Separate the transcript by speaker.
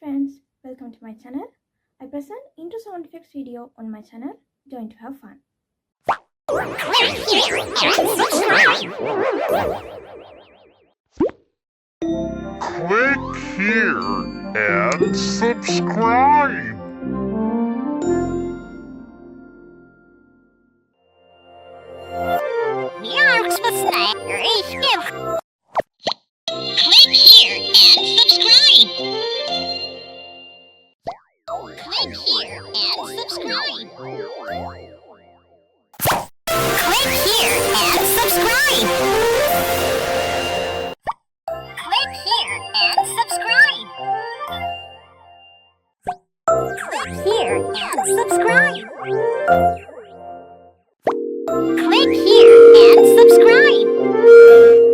Speaker 1: friends, welcome to my channel. I present intro sound effects video on my channel. Join to have fun.
Speaker 2: Click here and subscribe.
Speaker 3: Click here and subscribe. Click here and subscribe. Click here and subscribe. Click here and subscribe. Click here and subscribe. Click here and subscribe.